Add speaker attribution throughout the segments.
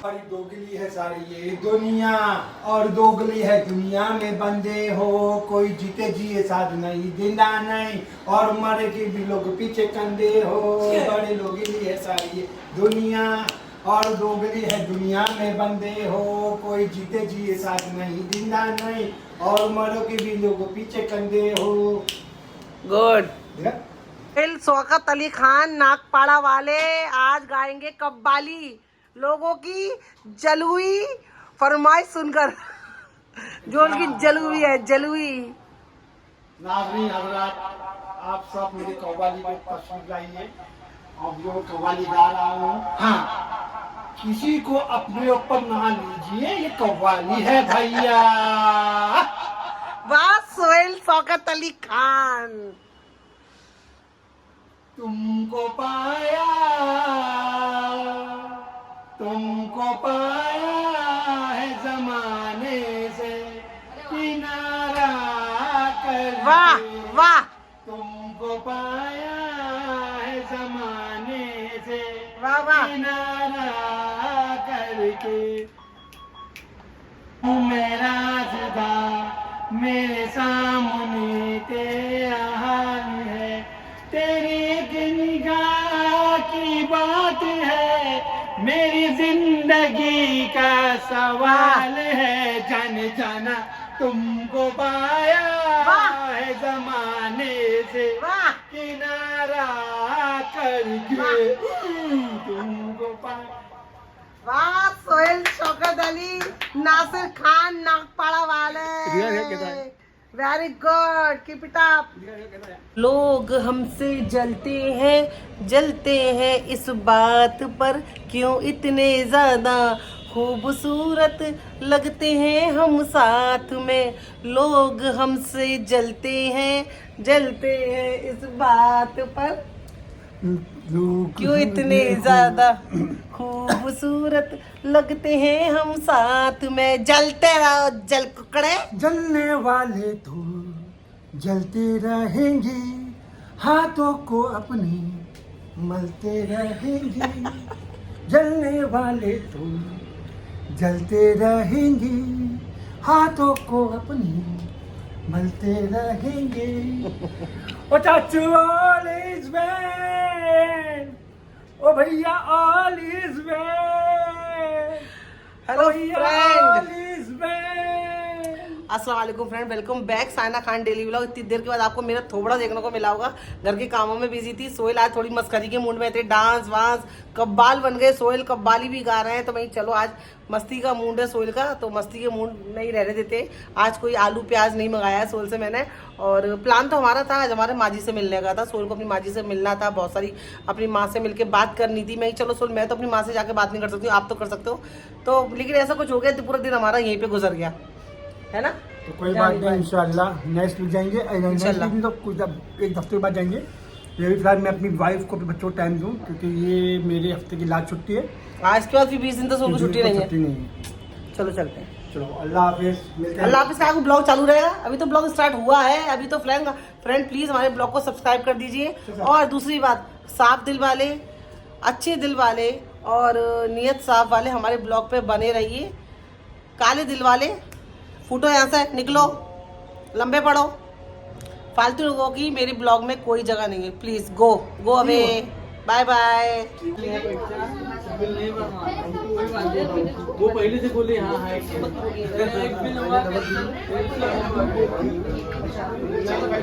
Speaker 1: बड़ी दोगली है सारी ये दुनिया, और दोगली है दुनिया में बंदे हो। कोई जीते जिए साथ नहीं, जिंदा नहीं, और मरे के भी लोग पीछे कंधे हो। बड़ी दोगली है सारी ये दुनिया, और दोगली है दुनिया में बंदे हो। कोई जीते जिए साथ नहीं, जिंदा नहीं, और मरो के भी लोग पीछे कंधे हो।
Speaker 2: गुड। शौकत अली खान नागपाड़ा वाले आज गाएंगे कव्वाली, लोगों की जलुई फरमाइश सुनकर, जो उनकी जलुई है, जलुई।
Speaker 1: नाज़रीन हज़रात, आप सब मेरे कव्वाली को पसंद लाइए। अब जो कव्वाली गा रहा हूँ, हाँ, किसी को अपने ऊपर ना लीजिए, ये कव्वाली है भैया।
Speaker 2: वाह सोहेल शौकत अली खान।
Speaker 1: तुमको पाया, तुमको पाया है जमाने से किनारा कर।
Speaker 2: वाह वाह।
Speaker 1: तुमको पाया है जमाने से
Speaker 2: वाह वाह।
Speaker 1: किनारा करके। मेरा जुदा मेरे सामने तेरा हाल है, तेरी एक निगाह की बात है, मेरी जिंदगी का सवाल है। जाने जाना तुमको पाया है जमाने से किनारा करके। तुमको पाया।
Speaker 2: वाह सोहेल शौकत अली नासिर खान नागपाड़ा वाले, very good, keep it up. लोग हमसे जलते हैं इस बात पर, क्यों इतने ज्यादा खूबसूरत लगते हैं हम साथ में। लोग हमसे जलते हैं इस बात पर, क्यों इतने ज्यादा खूबसूरत लगते हैं हम साथ में। जलते रहो जल कुकड़े।
Speaker 1: जलने वाले तो जलते रहेंगे, हाथों को अपने मलते रहेंगे। जलने वाले तो जलते रहेंगे, हाथों को अपने मलते रहेंगे। ओ चाचू ऑल इज वेल, ओ भैया all is well.
Speaker 2: Hello friend,
Speaker 1: all is well.
Speaker 2: अस्सलाम वालेकुम friend, welcome back Saina Khan daily vlog. इतनी देर के बाद आपको मेरा थोबड़ा देखने को मिला होगा। घर के कामों में बिजी थी। सोहेल आज थोड़ी मस्करी के मूड में थे, डांस वांस कव्वाल बन गए। सोहेल कव्वाली भी गा रहे हैं, तो मैं चलो आज मस्ती का मूड है सोहेल का, तो मस्ती के मूड नहीं रहने देते। आज कोई आलू प्याज नहीं मंगाया है सोहेल से मैंने, और प्लान तो हमारा था आज हमारे माँ जी से मिलने का था। सोहेल को अपनी माँ जी से मिलना था, बहुत सारी अपनी माँ से मिलकर बात करनी थी। मैं चलो सोहेल, मैं तो अपनी माँ से जाकर बात नहीं कर सकती हूँ, आप तो कर सकते हो। तो लेकिन ऐसा कुछ हो गया तो पूरा दिन हमारा यहीं पे गुजर गया है ना।
Speaker 1: तो कोई बात नहीं, इंशाल्लाह नेक्स्ट वीक जाएंगे। इंशाल्लाह तो कुछ एक हफ्ते बाद जाएंगे। ये भी फिलहाल मैं अपनी वाइफ को अपने बच्चों को टाइम दूँ, क्योंकि ये मेरे हफ्ते की लास्ट छुट्टी है।
Speaker 2: आज के बाद फिर 20 दिन तो सोहेल को छुट्टी नहीं है। चलो चलते हैं।
Speaker 1: चलो अल्लाह हाफिज, मिलते हैं।
Speaker 2: अल्लाह हाफिज। का ब्लॉग चालू रहेगा, अभी तो ब्लॉग स्टार्ट हुआ है। अभी तो फ्रेंड प्लीज हमारे ब्लॉग को सब्सक्राइब कर दीजिए। और दूसरी बात, साफ दिल वाले, अच्छे दिल वाले और नियत साफ वाले हमारे ब्लॉग पे बने रहिए। काले दिल वाले फूटो, यहाँ से निकलो, लंबे पड़ो। फालतू लोगों की मेरी ब्लॉग में कोई जगह नहीं है। Please go away, bye bye.
Speaker 3: वो पहले से बोले हाँ हाँ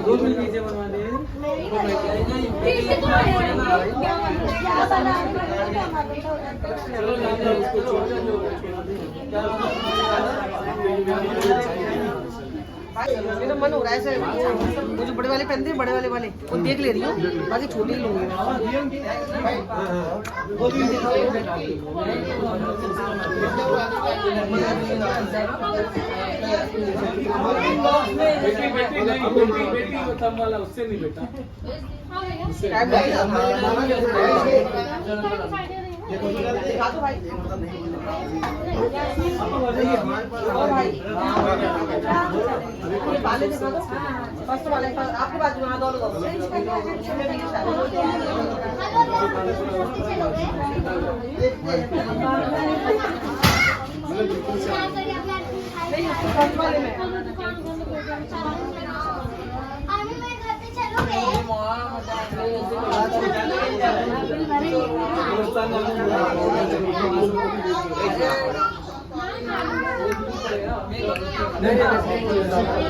Speaker 3: दो मिल नीचे बनवा दे।
Speaker 2: मेरा मन हो रहा है ऐसे, वो जो बड़े वाले पहनते हैं, बड़े वाले वो देख ले रही हूँ, बाकी छोटे ही लूंगी।
Speaker 3: बेटी वो थम वाला उससे नहीं बेटा।
Speaker 2: दिखा दो भाई। और भाई ये बाले दिखा दो। फर्स्ट वाले आपके बाजू में दोनों दो। फर्स्ट वाले में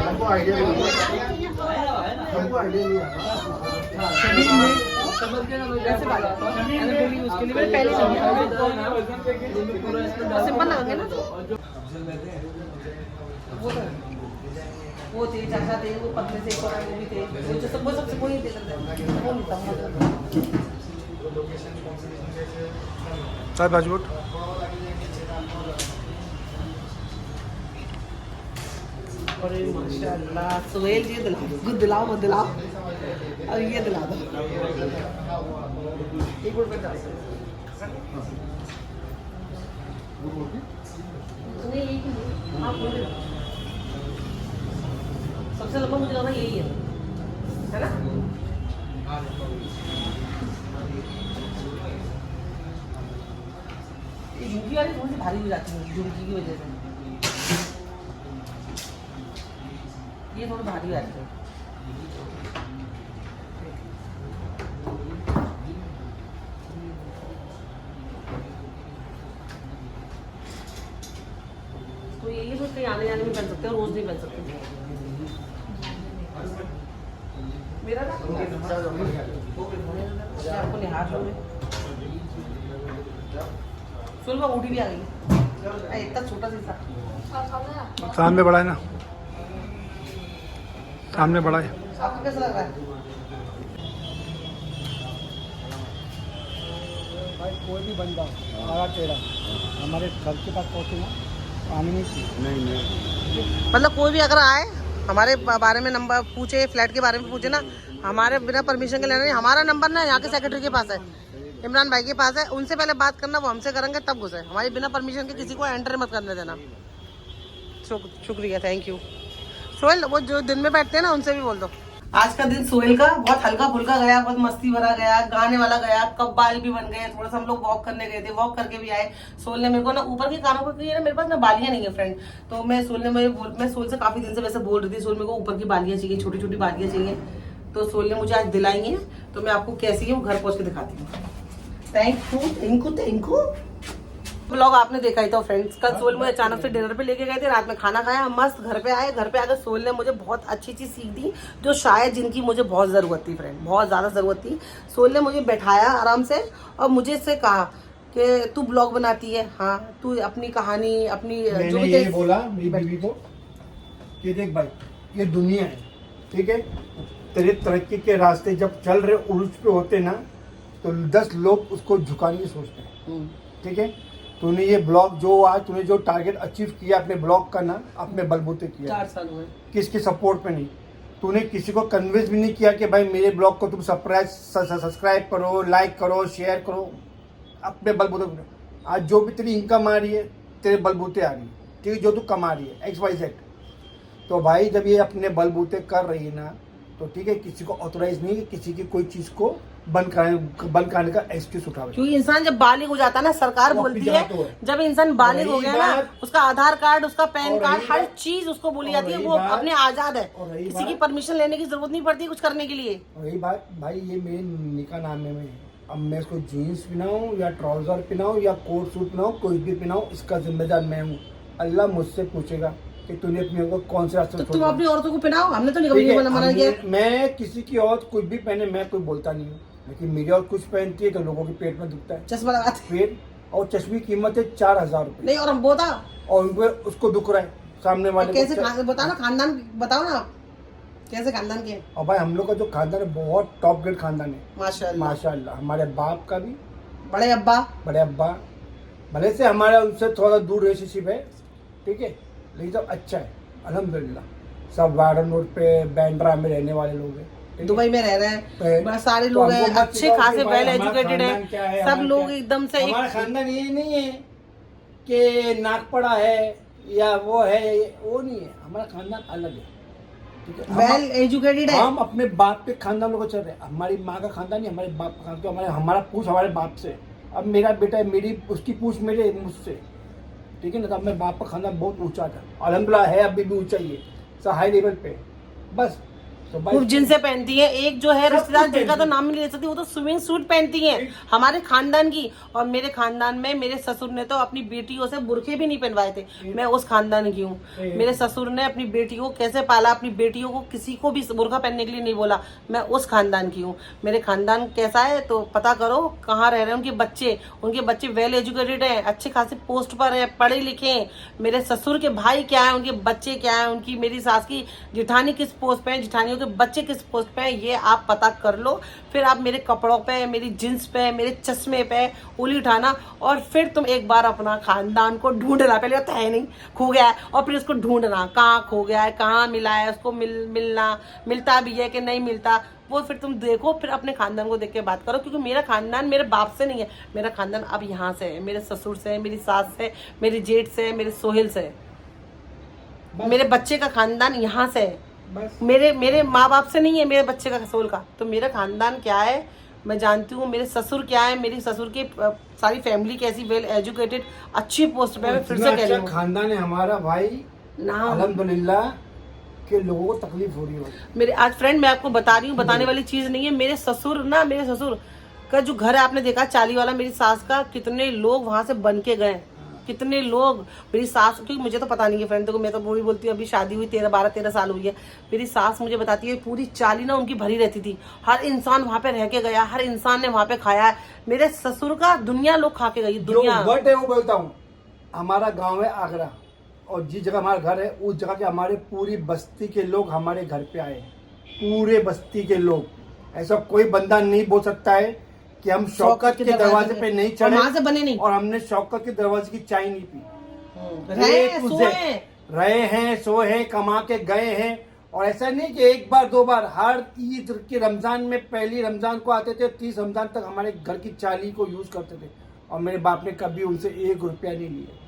Speaker 1: हमको आइडिया नहीं
Speaker 2: उसके लिए पहले सिंपल लगेंगे ना। वो थे चाचा थे, वो पतले थे, वो भी थे, वो जो सब सबसे कोई दे सकते वो नहीं था।
Speaker 1: चाय पासपोर्ट
Speaker 2: अरे माशाल्लाह सुहेल जी दिलाओ मत दिलाओ और ये दिला दो। एक मिनट बता सबसे लंबा मुझे लगा यही है ना। ये झुमकी वाली थोड़ी सी भारी हो जाती है झुमकी की वजह से, ये थोड़ी भारी आती है। तो ये तो कहीं आने जाने में पहन सकते हो, रोज नहीं पहन सकते। मेरा ना आपको लिहाज हो सुन का ऊटी भी आ गई इतना छोटा सा।
Speaker 1: सामने बड़ा है ना, सामने बड़ा है।
Speaker 2: आपको कैसा लग रहा है?
Speaker 1: भाई कोई भी बंदा आया तेरा हमारे घर के पास पहुँचे ना आने नहीं चाहिए। नहीं
Speaker 2: मतलब कोई भी अगर आए हमारे बारे में नंबर पूछे, फ्लैट के बारे में पूछे ना, हमारे बिना परमिशन के लेना नहीं। हमारा नंबर ना यहाँ के सेक्रेटरी के पास है, इमरान भाई के पास है, उनसे पहले बात करना, वो हमसे करेंगे तब घुसे। हमारी बिना परमिशन के किसी को एंटर मत करने देना। शुक्रिया, थैंक यू। सोहेल वो जो दिन में बैठते हैं ना उनसे भी बोल दो। आज का दिन सोहेल का बहुत हल्का फुल्का गया, बहुत मस्ती भरा गया, गाने वाला गया, कब्बाल भी बन गए, थोड़ा सा हम लोग वॉक करने गए थे, वॉक करके भी आए। सोहेल ने मेरे को ना ऊपर के कानों पर ना, मेरे पास ना बालियां नहीं है फ्रेंड, तो मैं सोहेल से काफी दिन से वैसे बोल रही थी, सोहेल मेरे को ऊपर की बालियां चाहिए, छोटी छोटी बालियां चाहिए, तो सोहेल ने मुझे आज दिलाई है। तो मैं आपको कैसी है वो घर पहुंच के दिखाती हूँ। Thank you. ब्लॉग आपने देखा ही था फ्रेंड्स। कल सोहेल मुझे अचानक से डिनर पे लेके गए थे, रात में खाना खाया, मस्त घर पे आए। घर पे आकर सोहेल ने मुझे बहुत अच्छी चीज सीख दी, जो शायद जिनकी मुझे बहुत जरूरत थी फ्रेंड, बहुत ज्यादा जरूरत थी। सोहेल ने मुझे बैठाया आराम से और मुझे से कहा कि तू ब्लॉग बनाती है, हाँ तू अपनी कहानी अपनी जो भी
Speaker 1: ये बोला मेरी बीवी को कि देख भाई ये दुनिया है, ठीक है, तेरे तरक्की के रास्ते जब चल रहे उर्ज पे होते ना तो 10 लोग उसको झुकाने की सोचते हैं, ठीक है। तूने ये ब्लॉग जो आज तूने जो टारगेट अचीव किया अपने ब्लॉग का ना, अपने बलबूते किया,
Speaker 2: 4 साल हुए,
Speaker 1: किसके सपोर्ट पे नहीं। तूने किसी को कन्विंस भी नहीं किया कि भाई मेरे ब्लॉग को तुम सब्सक्राइब करो, लाइक करो, शेयर करो, अपने बलबूते। आज जो भी तेरी इनकम आ रही है तेरे बलबूते आ रही है, ठीक है, जो तू कमा रही है XYZ। तो भाई जब ये अपने बलबूते कर रही है ना तो ठीक है, किसी को ऑथोराइज नहीं है किसी की कोई चीज को बंद कराने का एक्सक्यूज उठावे।
Speaker 2: क्योंकि इंसान जब बालिग हो जाता है ना, सरकार बोलती है जब इंसान बालिग हो गया ना, उसका आधार कार्ड, उसका पैन कार्ड, हर चीज उसको बोली जाती है, वो अपने आजाद है, किसी की परमिशन लेने की जरूरत नहीं पड़ती कुछ करने के लिए।
Speaker 1: रही बात भाई, ये मेरे निकाह नामे में है, अब मैं इसको जीन्स पहनाऊं या ट्राउजर पहनाऊं या कोट सूट पहनाऊं, कुछ भी पहनाऊं, इसका जिम्मेदार मैं हूँ। अल्लाह मुझसे पूछेगा कि तूने अपने को कौन से रास्ते,
Speaker 2: तो तुम अपनी औरतों को पहनाओ, हमने तो नहीं मना किया।
Speaker 1: मैं किसी की औरत कुछ भी पहने मैं कोई बोलता नहीं हूँ, लेकिन मेरी औरत कुछ पहनती है तो लोगों के पेट में दुखता है।
Speaker 2: चश्मा लगाते
Speaker 1: पेट और चश्मे की कीमत है 4000 रुपए।
Speaker 2: नहीं और हम बोता
Speaker 1: और उनको उसको दुख रहा है सामने वाले।
Speaker 2: कैसे बताओ ना, खानदान बताओ ना कैसे खानदान के।
Speaker 1: और भाई हम लोग का जो खानदान है बहुत टॉप ग्रेड खानदान है,
Speaker 2: माशाल्लाह
Speaker 1: माशाल्लाह। हमारे बाप का भी,
Speaker 2: बड़े अब्बा
Speaker 1: भले से हमारा उनसे थोड़ा दूर रिलेशनशिप है, ठीक है, लेकिन सब अच्छा है अल्हम्दुलिल्लाह। सब वार्डन रोड पे बैंड्रा में रहने वाले लोग हैं, है?
Speaker 2: दुबई में रह रहे हैं, बड़ा सारे लोग
Speaker 1: तो हमको
Speaker 2: हैं,
Speaker 1: मत
Speaker 2: अच्छे
Speaker 1: सिखाओ
Speaker 2: खासे
Speaker 1: कि भाई
Speaker 2: वेल
Speaker 1: हमारा
Speaker 2: एजुकेटेड
Speaker 1: खानदान क्या है,
Speaker 2: हैं, सब
Speaker 1: हमारा
Speaker 2: लोग
Speaker 1: क्या है।
Speaker 2: एकदम से
Speaker 1: हमारा खानदान ये नहीं है कि नाक पड़ा है या वो है, वो नहीं है, हमारा खानदान अलग है, ठीक है।
Speaker 2: वेल एजुकेटेड है।
Speaker 1: हम अपने बाप के खानदान लोग चल रहे हैं, हमारी माँ का खानदान नहीं, हमारे बाप का खानदान, तो हमारा पूछ हमारे बाप से, अब मेरा बेटा है, मेरी उसकी पूछ मेरे मुझसे, ठीक है ना। तो अब मेरे बाप का खानदान बहुत ऊंचा था, अल्हम्दुलिल्लाह है अभी भी ऊंचा ही है, सब हाई लेवल पे, बस। तो
Speaker 2: खूब जिनसे पहनती है, एक जो है
Speaker 1: सब
Speaker 2: रिश्तेदार
Speaker 1: कुछ
Speaker 2: जिनका तो
Speaker 1: पहनती
Speaker 2: नाम नहीं ले सकती, वो तो स्विमिंग सूट पहनती है हमारे खानदान की। और मेरे खानदान में मेरे ससुर ने तो अपनी बेटियों से बुरखे भी नहीं पहनवाए थे, मैं उस खानदान की हूँ। मेरे ससुर ने अपनी बेटियों को कैसे पाला, अपनी बेटियों को किसी को भी बुरखा पहनने के लिए नहीं बोला, मैं उस खानदान की हूँ। मेरे खानदान कैसा है तो पता करो, कहाँ रह रहे हैं उनके बच्चे वेल एजुकेटेड हैं, अच्छे खासे पोस्ट पर हैं, पढ़े लिखे हैं। मेरे ससुर के भाई क्या है, उनके बच्चे क्या है, उनकी मेरी सास की जिठानी किस पोस्ट पे है, जिठानियों के बच्चे किस पोस्ट पे है, ये आप पता कर लो। फिर आप मेरे कपड़ों पे, मेरी जींस पे, मेरे चश्मे पे उंगली उठाना, और फिर तुम एक बार अपना खानदान को ढूंढना। पहले तो है नहीं, खो गया है, और फिर उसको ढूंढना, कहाँ खो गया है, कहाँ मिला है, उसको मिलता भी है कि नहीं मिलता, वो फिर तुम देखो, फिर अपने खानदान को देख के बात करो। क्योंकि मेरा खानदान मेरे बाप से नहीं है, मेरा खानदान अब यहाँ से है, मेरे ससुर से है, मेरी सास से, मेरी जेठ से, मेरे सोहेल से, मेरे बच्चे का खानदान यहाँ से है,
Speaker 1: बस।
Speaker 2: मेरे माँ बाप से नहीं है मेरे बच्चे का सोल का। तो मेरा खानदान क्या है मैं जानती हूँ, मेरे ससुर क्या है, मेरी ससुर की सारी फैमिली कैसी वेल एजुकेटेड अच्छी पोस्ट पे, मैं फिर से कह रही हूँ
Speaker 1: खानदान है हमारा भाई
Speaker 2: ना,
Speaker 1: अल्हम्दुलिल्लाह के लोगों को तकलीफ हो रही है।
Speaker 2: मेरे आज फ्रेंड मैं आपको बता रही हूँ, बताने वाली चीज नहीं है। मेरे ससुर का जो घर है आपने देखा चाली वाला, मेरी सास का, कितने लोग वहां से बन के गए, कितने लोग। मेरी सास, क्योंकि मुझे तो पता नहीं है फ्रेंड, तो मैं तो वही बोलती हूँ, अभी शादी हुई 12-13 साल हुई है। मेरी सास मुझे बताती है पूरी चाली ना उनकी भरी रहती थी, हर इंसान वहां पे रह के गया, हर इंसान ने वहां पे खाया है। मेरे ससुर का दुनिया लोग खा के गई, दुनिया।
Speaker 1: जो वर्ड है वो बोलता हूँ, हमारा गांव है आगरा, और जिस जगह हमारा घर है उस जगह के हमारे पूरी बस्ती के लोग हमारे घर पे आए, पूरे बस्ती के लोग। ऐसा कोई बंदा नहीं बोल सकता है कि हम शौकत के दरवाजे पे नहीं चढ़े,
Speaker 2: वहां से बने नहीं,
Speaker 1: और हमने शौकत के दरवाजे की चाय नहीं पी। रहे हैं, सोए हैं, कमा के गए हैं। और ऐसा नहीं कि एक बार दो बार, हर ईद के रमजान में, पहली रमजान को आते थे, 30 रमजान तक हमारे घर की चाली को यूज करते थे, और मेरे बाप ने कभी उनसे 1 रुपया नहीं लिया।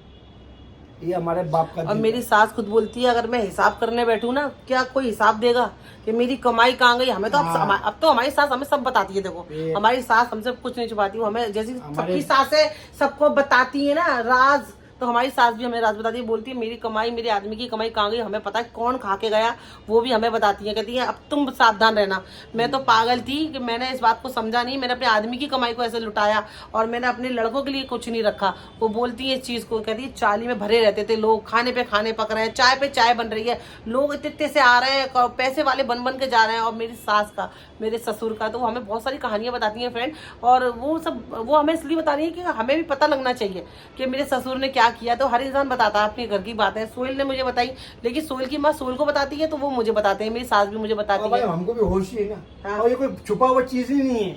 Speaker 1: ये हमारे बाप का।
Speaker 2: और मेरी सास खुद बोलती है, अगर मैं हिसाब करने बैठूं ना, क्या कोई हिसाब देगा कि मेरी कमाई कहाँ गई। हमें तो अब तो हमारी सास हमें सब बताती है। देखो हमारी सास हमसे कुछ नहीं छुपाती, हमें जैसी सबकी सासें सबको बताती है ना राज, तो हमारी सास भी हमें राज बताती है, बोलती है मेरी कमाई, मेरे आदमी की कमाई कहाँ गई, हमें पता है, कौन खा के गया वो भी हमें बताती है। कहती है अब तुम सावधान रहना। मैं तो पागल थी कि मैंने इस बात को समझा नहीं, मैंने अपने आदमी की कमाई को ऐसे लुटाया, और मैंने अपने लड़कों के लिए कुछ नहीं रखा। वो बोलती है इस चीज को, कहती है चाली में भरे रहते थे लोग, खाने पे खाने पक रहे हैं, चाय पे चाय बन रही है, लोग इतने से आ रहे हैं, पैसे वाले बन बन के जा रहे हैं। और मेरी सास का, मेरे ससुर का, तो वो हमें बहुत सारी कहानियां बताती हैं फ्रेंड, और वो हमें इसलिए बता रही है कि हमें भी पता लगना चाहिए कि मेरे ससुर ने क्या किया। तो हर इंसान बताता है अपने घर की बातें। सोहेल ने मुझे बताई, लेकिन सोहेल की माँ सोहेल को बताती है, तो वो मुझे बताते हैं, मेरी सास भी मुझे बताती है।
Speaker 1: हमको भी होश ही है ना।
Speaker 2: हाँ।
Speaker 1: और ये कोई छुपा हुआ चीज ही नहीं है,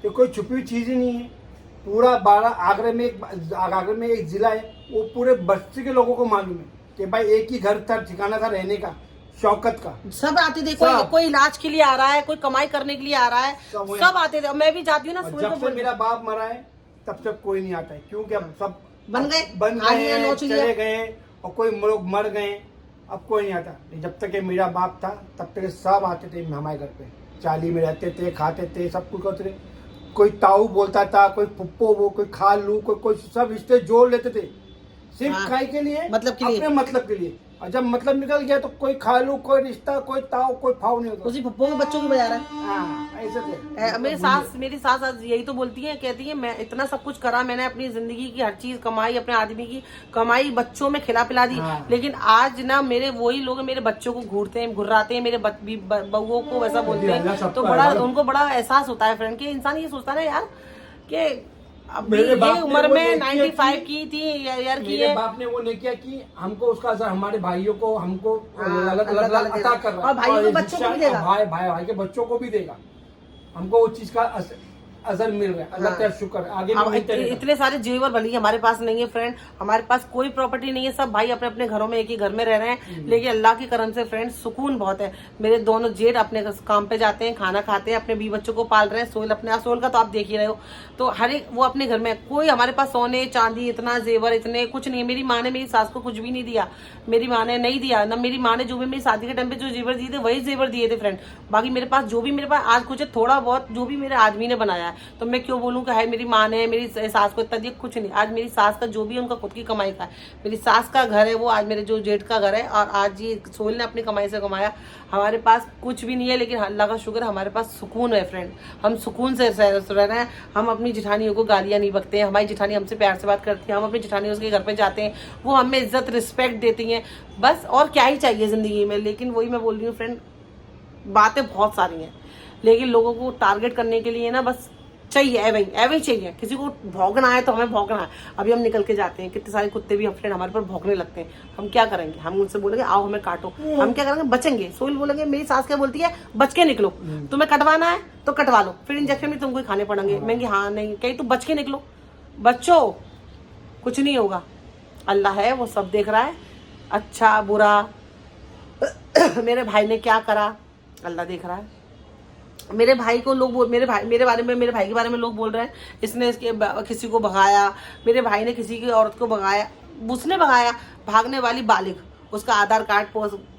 Speaker 1: ये कोई छुपी हुई चीज ही नहीं है। पूरा आगरा में एक जिला है, वो पूरे बस्ती के लोगों को मालूम है कि भाई एक ही घर था, ठिकाना था रहने का, शौकत का।
Speaker 2: सब आते थे, कोई इलाज के लिए आ रहा है, कोई कमाई करने के लिए आ रहा है, सब आते थे। मैं भी जाती हूँ ना।
Speaker 1: जब से मेरा बाप मरा है तब से कोई नहीं आता है, क्योंकि अब सब
Speaker 2: बन गए,
Speaker 1: चले गए, और कोई लोग मर गए, अब कोई नहीं आता। जब तक मेरा बाप था तब तक सब आते थे हमारे घर पे, चाली में रहते थे, खाते थे, सब कुछ करते थे। कोई ताऊ बोलता था, कोई पुप्पो, वो कोई खालू, कोई सब रिश्ते जोड़ लेते थे, सिर्फ खाई के लिए,
Speaker 2: मतलब के लिए,
Speaker 1: अपने मतलब के लिए। और जब मतलब निकल गया तो कोई खालू, कोई रिश्ता, कोई ताऊ, कोई फाव नहीं होता।
Speaker 2: उसी पप्पो के बच्चों की बजा रहा है।
Speaker 1: ऐसे थे।
Speaker 2: मेरी सास आज यही तो बोलती है, कहती है मैं इतना सब कुछ करा, मैंने अपनी जिंदगी की हर चीज कमाई, अपने आदमी की कमाई, बच्चों में खिला पिला दी, लेकिन आज ना मेरे वही लोग मेरे बच्चों को घूरते हैं, घुर्राते हैं, मेरे बउओं को वैसा बोलते हैं। तो बड़ा उनको बड़ा एहसास होता है फ्रेंड, कि इंसान ये सोचता है ना यार कि अभी ये उम्र में 95 की थी यार की
Speaker 1: मेरे बाप ने वो नहीं किया कि हमको उसका असर हमारे भाइयों को, हमको अलग अता कर रहा है,
Speaker 2: और भाइयों के बच्चों को भी देगा,
Speaker 1: भाई के बच्चों को भी देगा। हमको उस चीज का असर मिल रहा है। अल्लाह का शुक्र, आगे भी मिलते रहेगा।
Speaker 2: इतने सारे जेवर भले ही हमारे पास नहीं है फ्रेंड, हमारे पास कोई प्रॉपर्टी नहीं है, सब भाई अपने अपने घरों में एक ही घर में रह रहे हैं, लेकिन अल्लाह की करम से फ्रेंड सुकून बहुत है। मेरे दोनों जेठ अपने काम पे जाते हैं, खाना खाते हैं, अपने 20 बच्चों को पाल रहे हैं। सोहेल अपने, सोहेल का तो आप देख ही रहे हो, तो हर एक वो अपने घर में, कोई हमारे पास सोने चांदी इतना जेवर इतने कुछ नहीं है। मेरी माँ ने मेरी सास को कुछ भी नहीं दिया, मेरी माँ ने नहीं दिया ना, मेरी माँ ने जो भी मेरी शादी के टाइम पे जो जेवर दिए थे वही जेवर दिए थे फ्रेंड। बाकी मेरे पास जो भी मेरे पास आज कुछ थोड़ा बहुत जो भी मेरे आदमी ने बनाया है, तो मैं क्यों बोलूँ कि है मेरी माँ ने मेरी सास को इतना दिया, कुछ नहीं। आज मेरी सास का जो भी है उनका खुद की कमाई का है, मेरी सास का घर है वो, आज मेरे जो जेठ का घर है, और आज ये सोहेल ने अपनी कमाई से कमाया। हमारे पास कुछ भी नहीं है, लेकिन अल्लाह का शुक्र हमारे पास सुकून है फ्रेंड, हम सुकून से रह रहे हैं। हम अपनी जिठानियों को गालियाँ नहीं बकते हैं, हमारी जिठानी हमसे प्यार से बात करती है, हम अपनी जिठानियों के घर पे जाते हैं, वो हमें इज्जत रिस्पेक्ट देती हैं, बस और क्या ही चाहिए ज़िंदगी में। लेकिन वही मैं बोल रही हूँ फ्रेंड, बातें बहुत सारी हैं, लेकिन लोगों को टारगेट करने के लिए ना बस चाहिए ऐवे ही चाहिए। किसी को भौंकना है तो हमें भौंकना है। अभी हम निकल के जाते हैं, कितने सारे कुत्ते भी हम फ्रेंड हमारे पर भौंकने लगते हैं, हम क्या करेंगे? हम उनसे बोलेंगे आओ हमें काटो, हम क्या करेंगे? बचेंगे। सोहेल बोलेंगे, मेरी सास क्या बोलती है, बच के निकलो, तुम्हें कटवाना है तो कटवा लो, फिर इंजेक्शन भी तुमको ही खाने पड़ेंगे। मैं हाँ नहीं, कहीं तुम बच के निकलो, बच्चों कुछ नहीं होगा, अल्लाह है वो सब देख रहा है, अच्छा बुरा मेरे भाई ने क्या करा अल्लाह देख रहा है। मेरे भाई को लोग मेरे भाई के बारे में लोग बोल रहे हैं इसने किसी को भगाया, मेरे भाई ने किसी की औरत को भगाया, उसने भगाया, भागने वाली बालिग, उसका आधार कार्ड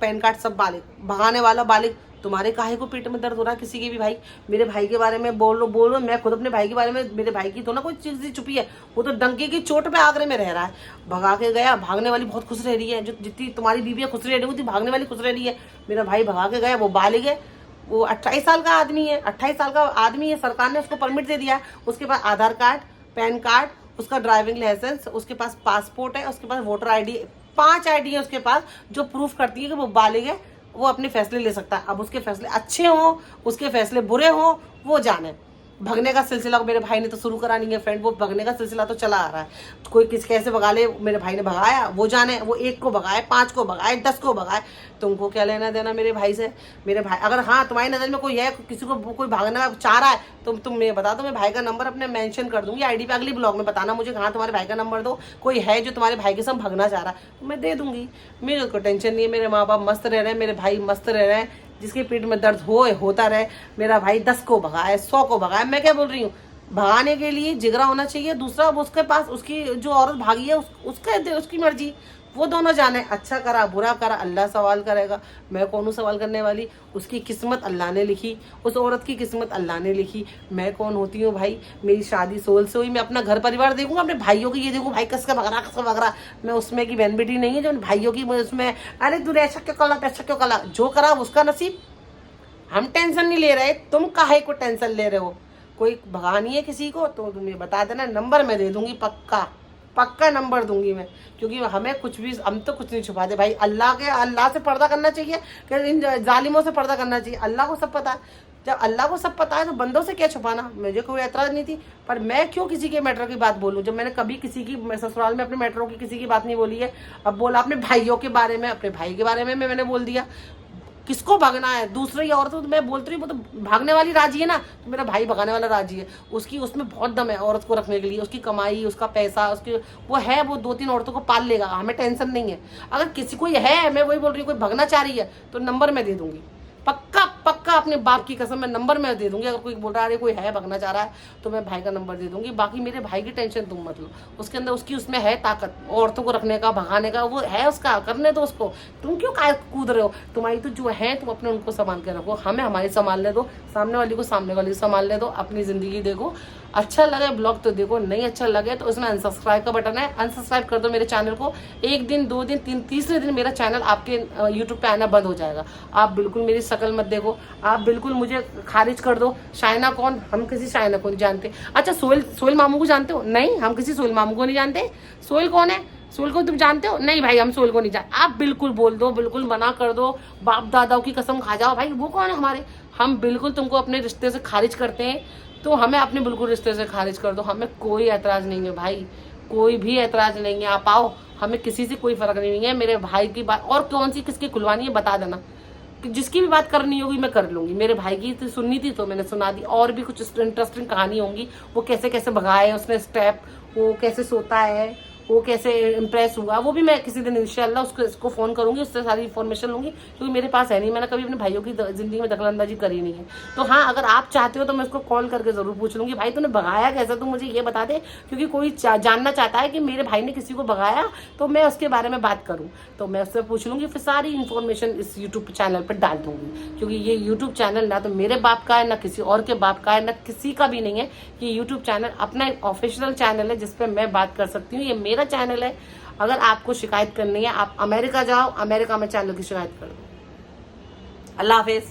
Speaker 2: पैन कार्ड सब बालिग, भगाने वाला बालिग। तुम्हारे काहे को पेट में दर्द हो रहा है किसी के भी भाई? मेरे भाई के बारे में बोल लो, मैं खुद अपने भाई के बारे में, मेरे भाई की तो ना कोई चीज छुपी है, वो तो डंके की चोट पे आगरे में रह रहा है, भगा के गया। भागने वाली बहुत खुश रह रही है, जो जितनी तुम्हारी बीबियाँ खुश रह रही होती, भागने वाली खुश रह रही है। मेरा भाई भगा के गया, वो बालिग है, वो 28 साल का आदमी है, 28 साल का आदमी है, सरकार ने उसको परमिट दे दिया है, उसके पास आधार कार्ड, पैन कार्ड, उसका ड्राइविंग लाइसेंस, उसके पास पासपोर्ट है, उसके पास वोटर ID, 5 ID है उसके पास जो प्रूफ करती है कि वो बालिग है, वो अपने फैसले ले सकता है। अब उसके फैसले अच्छे हों, उसके फैसले बुरे हों, वो जाने। भगने का सिलसिला मेरे भाई ने तो शुरू करा नहीं है फ्रेंड, वो भगने का सिलसिला तो चला आ रहा है, कोई किस कैसे भगा ले, मेरे भाई ने भगाया, वो जाने, वो 1 को भगाए, 5 को भगाए, 10 को भगाए, तुमको क्या लेना देना मेरे भाई से? मेरे भाई अगर हाँ तुम्हारी नज़र में कोई है, किसी को कोई भागना चाह रहा है, तो तुम मैं बता दो, मैं भाई का नंबर अपने मेंशन कर दूंगी ID पे, अगली ब्लॉग में बताना मुझे, हाँ तुम्हारे भाई का नंबर दो, कोई है जो तुम्हारे भाई के संग भागना चाह रहा है तो मैं दे दूंगी, मेरे को टेंशन नहीं है। मेरे माँ बाप मस्त रह रहे हैं, मेरे भाई मस्त रह रहे हैं, जिसके पेट में दर्द होता रहे। मेरा भाई 10 को भगाए, 100 को भगाए, मैं क्या बोल रही हूँ? भगाने के लिए जिगरा होना चाहिए। दूसरा उसके पास उसकी जो औरत भागी है उसकी मर्जी, वो दोनों जाने, अच्छा करा बुरा करा अल्लाह सवाल करेगा, मैं कौन हूँ सवाल करने वाली? उसकी किस्मत अल्लाह ने लिखी, उस औरत की किस्मत अल्लाह ने लिखी, मैं कौन होती हूँ भाई? मेरी शादी सोहेल से हुई, मैं अपना घर परिवार देखूंगा, अपने भाइयों की ये देखूँ भाई कसका भग रहा, मैं उसमें की बहन बेटी नहीं है जो भाइयों की उसमें अरे तूने ऐसा क्यों कला, ऐसा क्यों कला, जो करा उसका नसीब, हम टेंशन नहीं ले रहे, तुम काहे को टेंशन ले रहे हो? कोई भगानी है किसी को तो तुम्हें बता देना, नंबर मैं दे दूंगी, पक्का नंबर दूंगी मैं, क्योंकि हमें कुछ भी, हम तो कुछ नहीं छुपाते भाई। अल्लाह से पर्दा करना चाहिए कि इन जालिमों से पर्दा करना चाहिए? अल्लाह को सब पता है, जब अल्लाह को सब पता है तो बंदों से क्या छुपाना? मुझे कोई एतराज नहीं थी, पर मैं क्यों किसी के मैटर की बात बोलूं जब मैंने कभी किसी की ससुराल में अपने मैटरों की किसी की बात नहीं बोली है। अब बोला अपने भाइयों के बारे में, अपने भाई के बारे में मैंने बोल दिया, किसको भगना है? दूसरी औरत तो मैं बोलती हूँ, वो तो भागने वाली राजी है ना, तो मेरा भाई भगाने वाला राजी है, उसकी उसमें बहुत दम है औरत को रखने के लिए, उसकी कमाई, उसका पैसा, उसकी वो है, वो 2-3 औरतों को पाल लेगा, हमें टेंशन नहीं है। अगर किसी कोई है, मैं वही बोल रही हूँ, कोई भगना चाह रही है तो नंबर मैं दे दूंगी, पक्का अपने बाप की कसम मैं नंबर में दे दूंगी। अगर कोई बोल रहा है कोई है भगना चाह रहा है तो मैं भाई का नंबर दे दूंगी। बाकी मेरे भाई की टेंशन तुम मत लो, उसके अंदर उसमें है ताकत, औरतों को रखने का, भगाने का, वो है उसका, करने दो उसको, तुम क्यों कूद रहे हो? तुम्हारी तो जो है तुम अपने उनको संभाल के रखो, हमें हमारी संभालने दो, सामने वाली को सामने वाली संभालने दो, अपनी जिंदगी देखो। अच्छा लगे ब्लॉग तो देखो, नहीं अच्छा लगे तो उसमें अनसब्सक्राइब का बटन है, अनसब्सक्राइब कर दो मेरे चैनल को। 1 दिन 2 दिन तीसरे दिन मेरा चैनल आपके यूट्यूब पे आना बंद हो जाएगा। आप बिल्कुल मेरी शक्ल मत देखो, आप बिल्कुल मुझे खारिज कर दो। शाइना कौन? हम किसी शाइना को नहीं जानते। अच्छा सोहेल मामू को जानते हो? नहीं, हम किसी सोहेल मामू को नहीं जानते। सोहेल कौन है? सोहेल को तुम जानते हो? नहीं भाई, हम सोहेल को नहीं जानते। आप बिल्कुल बोल दो, बिल्कुल मना कर दो, बाप दादाओं की कसम खा जाओ भाई, वो कौन है हमारे? हम बिल्कुल तुमको अपने रिश्ते से खारिज करते हैं, तो हमें अपने बिल्कुल रिश्ते से खारिज कर दो, हमें कोई एतराज नहीं है भाई, कोई भी एतराज नहीं है। आप आओ, हमें किसी से कोई फर्क नहीं है। मेरे भाई की बात और कौन सी किसकी खुलवानी है बता देना, जिसकी भी बात करनी होगी मैं कर लूंगी। मेरे भाई की तो सुननी थी तो मैंने सुना दी, और भी कुछ इंटरेस्टिंग कहानी होंगी, वो कैसे कैसे भगाए उसने स्टेप, वो कैसे सोता है, वो कैसे इम्प्रेस हुआ, वो भी मैं किसी दिन इंशाल्लाह इसको फोन करूंगी, उससे सारी इन्फॉर्मेशन लूंगी, क्योंकि मेरे पास है नहीं, मैंने कभी अपने भाइयों की जिंदगी में दखलंदाजी करी नहीं है। तो हाँ, अगर आप चाहते हो तो मैं उसको कॉल करके जरूर पूछ लूंगी, भाई तूने भगाया कैसे, तू मुझे ये बता दे, क्योंकि कोई जानना चाहता है कि मेरे भाई ने किसी को भगाया तो मैं उसके बारे में बात करूँ, तो मैं उससे पूछ लूंगी, फिर सारी इन्फॉर्मेशन इस यूट्यूब चैनल पर डाल दूंगी। क्योंकि ये यूट्यूब चैनल ना तो मेरे बाप का है, ना किसी और के बाप का है, ना किसी का भी नहीं है। ये यूट्यूब चैनल अपना एक ऑफिशियल चैनल है जिसपे मैं बात कर सकती हूँ, ये मेरा चैनल है। अगर आपको शिकायत करनी है, आप अमेरिका जाओ, अमेरिका में चैनल की शिकायत कर दो। अल्लाह हाफिज।